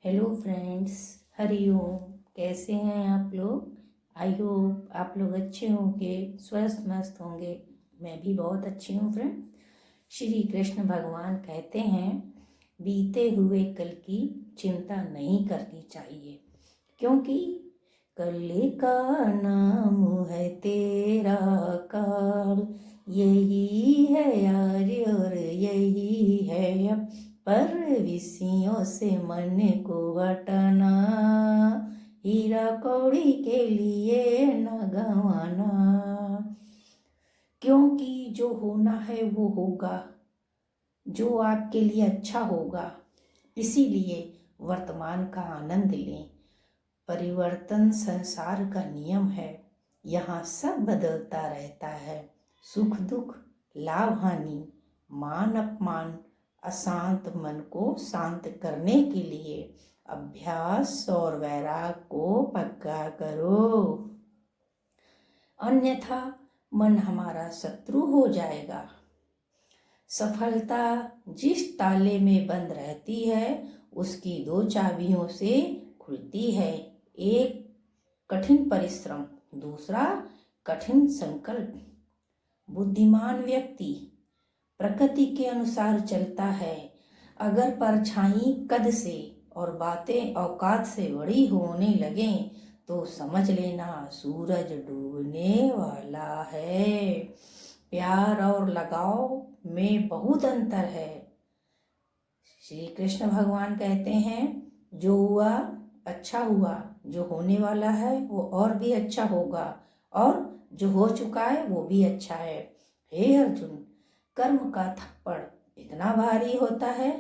Hello friends, Hariom. कैसे हैं आप लोग? आई होप आप लोग अच्छे होंगे, स्वस्थ मस्त होंगे। मैं भी बहुत अच्छी हूँ फ्रेंड। श्री कृष्ण भगवान कहते हैं, बीते हुए कल की चिंता नहीं करनी चाहिए, क्योंकि कल का नाम है तेरा काल। यही है आज और यही है अब, पर विषयों से मन को हटाना, हीरा कौड़ी के लिए न गंवाना। क्योंकि जो होना है वो होगा, जो आपके लिए अच्छा होगा। इसीलिए वर्तमान का आनंद लें। परिवर्तन संसार का नियम है, यहाँ सब बदलता रहता है। सुख दुख, लाभ हानि, मान अपमान, अशांत मन को शांत करने के लिए अभ्यास और वैराग को पक्का करो, अन्यथा मन हमारा शत्रु हो जाएगा। सफलता जिस ताले में बंद रहती है उसकी 2 चाबियों से खुलती है। एक कठिन परिश्रम, दूसरा कठिन संकल्प। बुद्धिमान व्यक्ति प्रकृति के अनुसार चलता है। अगर परछाई कद से और बातें औकात से बड़ी होने लगें तो समझ लेना सूरज डूबने वाला है। प्यार और लगाव में बहुत अंतर है। श्री कृष्ण भगवान कहते हैं, जो हुआ अच्छा हुआ, जो होने वाला है वो और भी अच्छा होगा, और जो हो चुका है वो भी अच्छा है। हे अर्जुन, कर्म का थप्पड़ इतना भारी होता है,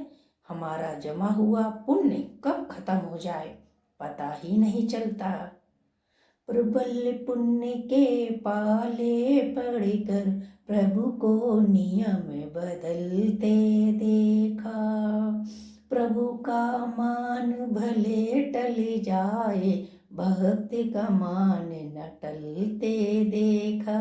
हमारा जमा हुआ पुण्य कब खत्म हो जाए पता ही नहीं चलता। प्रबल पुण्य के पाले पड़कर प्रभु को नियम बदलते देखा। प्रभु का मान भले टल जाए, भक्ति का मान न टलते देखा।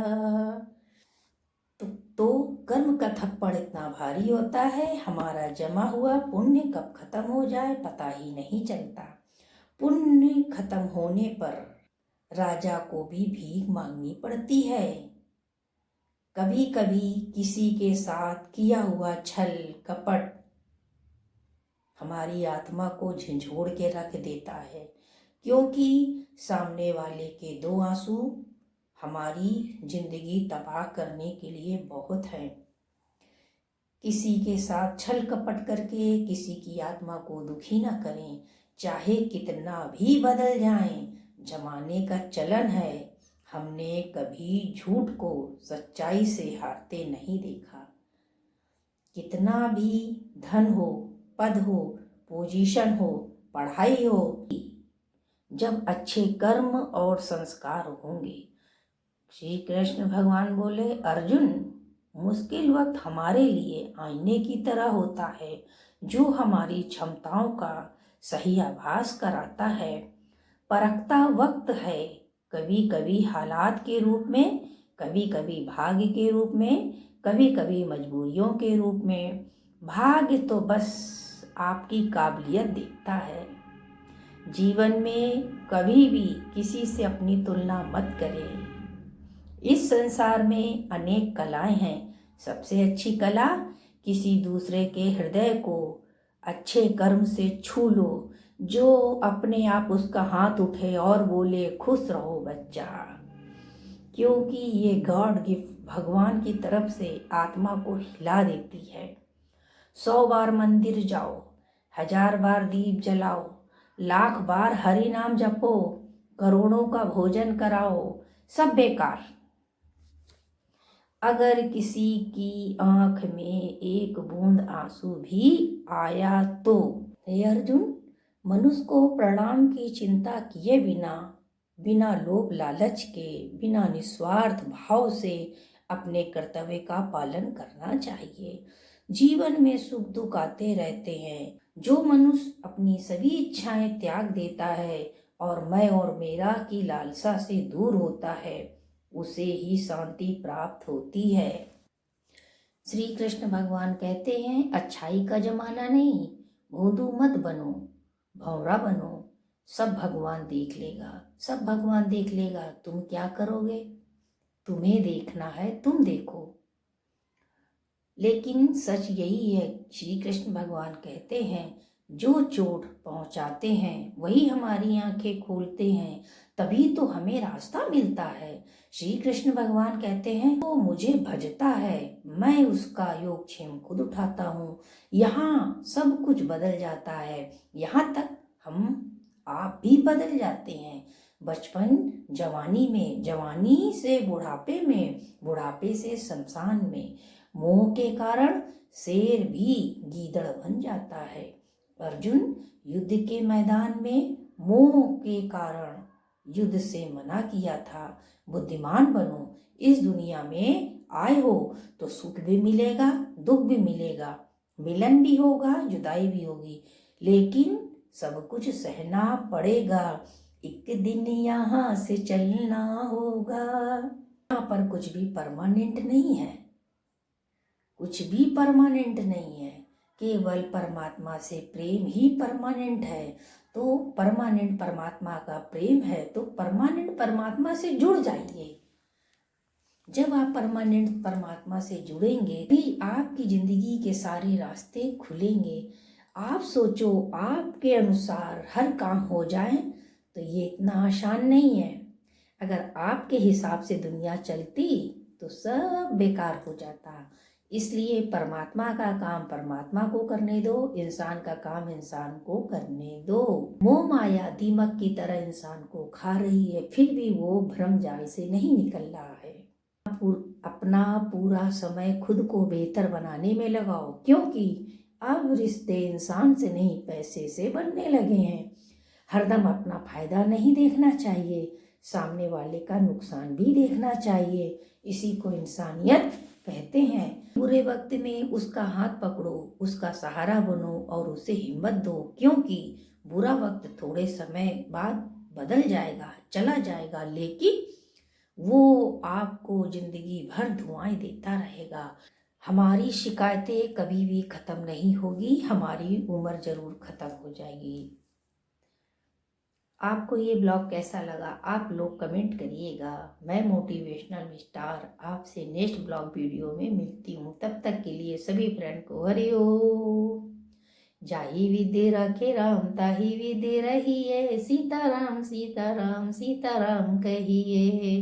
तो कर्म का थप्पड़ इतना भारी होता है, हमारा जमा हुआ पुण्य कब खत्म हो जाए पता ही नहीं चलता। पुण्य खत्म होने पर राजा को भी भीख मांगनी पड़ती है। कभी कभी किसी के साथ किया हुआ छल कपट हमारी आत्मा को झंझोड़ के रख देता है, क्योंकि सामने वाले के 2 आंसू हमारी जिंदगी तबाह करने के लिए बहुत है। किसी के साथ छल कपट करके किसी की आत्मा को दुखी ना करें, चाहे कितना भी बदल जाएं। जमाने का चलन है, हमने कभी झूठ को सच्चाई से हारते नहीं देखा। कितना भी धन हो, पद हो, पोजीशन हो, पढ़ाई हो, जब अच्छे कर्म और संस्कार होंगे। श्री कृष्ण भगवान बोले, अर्जुन, मुश्किल वक्त हमारे लिए आईने की तरह होता है, जो हमारी क्षमताओं का सही आभास कराता है। परखता वक्त है, कभी कभी हालात के रूप में, कभी कभी भाग्य के रूप में, कभी कभी मजबूरियों के रूप में। भाग्य तो बस आपकी काबिलियत देखता है। जीवन में कभी भी किसी से अपनी तुलना मत करें। इस संसार में अनेक कलाएं हैं, सबसे अच्छी कला किसी दूसरे के हृदय को अच्छे कर्म से छू लो, जो अपने आप उसका हाथ उठे और बोले, खुश रहो बच्चा। क्योंकि ये गॉड गिफ्ट भगवान की तरफ से आत्मा को हिला देती है। 100 बार मंदिर जाओ, 1000 बार दीप जलाओ, लाख बार हरि नाम जपो, करोड़ों का भोजन कराओ, सब बेकार। अगर किसी की आंख में एक बूंद आंसू भी आया तो, हे अर्जुन, मनुष्य को प्रणाम की चिंता किए बिना, बिना लोभ लालच के, बिना निस्वार्थ भाव से अपने कर्तव्य का पालन करना चाहिए। जीवन में सुख दुख आते रहते हैं। जो मनुष्य अपनी सभी इच्छाएं त्याग देता है और मैं और मेरा की लालसा से दूर होता है, उसे ही शांति प्राप्त होती है। श्री कृष्ण भगवान कहते हैं, अच्छाई का जमाना नहीं, भोंदू मत बनो। भंवरा बनो, सब भगवान देख लेगा, सब भगवान देख लेगा, तुम क्या करोगे? तुम्हें देखना है, तुम देखो। लेकिन सच यही है, श्री कृष्ण भगवान कहते हैं, जो चोट पहुंचाते हैं वही हमारी आंखें खोलते हैं, तभी तो हमें रास्ता मिलता है। श्री कृष्ण भगवान कहते हैं, वो मुझे भजता है, मैं उसका योगक्षेम खुद उठाता हूँ। यहाँ सब कुछ बदल जाता है, यहाँ तक हम आप भी बदल जाते हैं। बचपन जवानी में, जवानी से बुढ़ापे में, बुढ़ापे से शमशान में। मोह के कारण शेर भी गीदड़ बन जाता है। अर्जुन युद्ध के मैदान में मोह के कारण युद्ध से मना किया था। बुद्धिमान बनो, इस दुनिया में आए हो तो सुख भी मिलेगा, दुख भी मिलेगा, मिलन भी होगा, जुदाई भी होगी, लेकिन सब कुछ सहना पड़ेगा। एक दिन यहाँ से चलना होगा। यहाँ पर कुछ भी परमानेंट नहीं है, कुछ भी परमानेंट नहीं है, केवल परमात्मा से प्रेम ही परमानेंट है। तो परमानेंट परमात्मा का प्रेम है तो परमानेंट परमात्मा से जुड़ जाइए। जब आप परमानेंट परमात्मा से जुड़ेंगे भी आपकी जिंदगी के सारे रास्ते खुलेंगे। आप सोचो आपके अनुसार हर काम हो जाए तो ये इतना आसान नहीं है। अगर आपके हिसाब से दुनिया चलती तो सब बेकार हो जाता। इसलिए परमात्मा का काम परमात्मा को करने दो, इंसान का काम इंसान को करने दो। मोह माया दीमक की तरह इंसान को खा रही है, फिर भी वो भ्रम जाल से नहीं निकल रहा है। अपना पूरा समय खुद को बेहतर बनाने में लगाओ, क्योंकि अब रिश्ते इंसान से नहीं पैसे से बनने लगे हैं। हरदम अपना फायदा नहीं देखना चाहिए, सामने वाले का नुकसान भी देखना चाहिए। इसी को इंसानियत कहते हैं। बुरे वक्त में उसका हाथ पकड़ो, उसका सहारा बनो और उसे हिम्मत दो, क्योंकि बुरा वक्त थोड़े समय बाद बदल जाएगा, चला जाएगा, लेकिन वो आपको जिंदगी भर दुआएं देता रहेगा। हमारी शिकायतें कभी भी खत्म नहीं होगी, हमारी उम्र जरूर खत्म हो जाएगी। आपको ये ब्लॉग कैसा लगा आप लोग कमेंट करिएगा। मैं मोटिवेशनल स्टार आपसे नेक्स्ट ब्लॉग वीडियो में मिलती हूँ। तब तक के लिए सभी फ्रेंड को हरि ओम। जाहि विद्ये रखे राम ताहि विद्ये रहिए, सीताराम सीताराम सीताराम कहिए।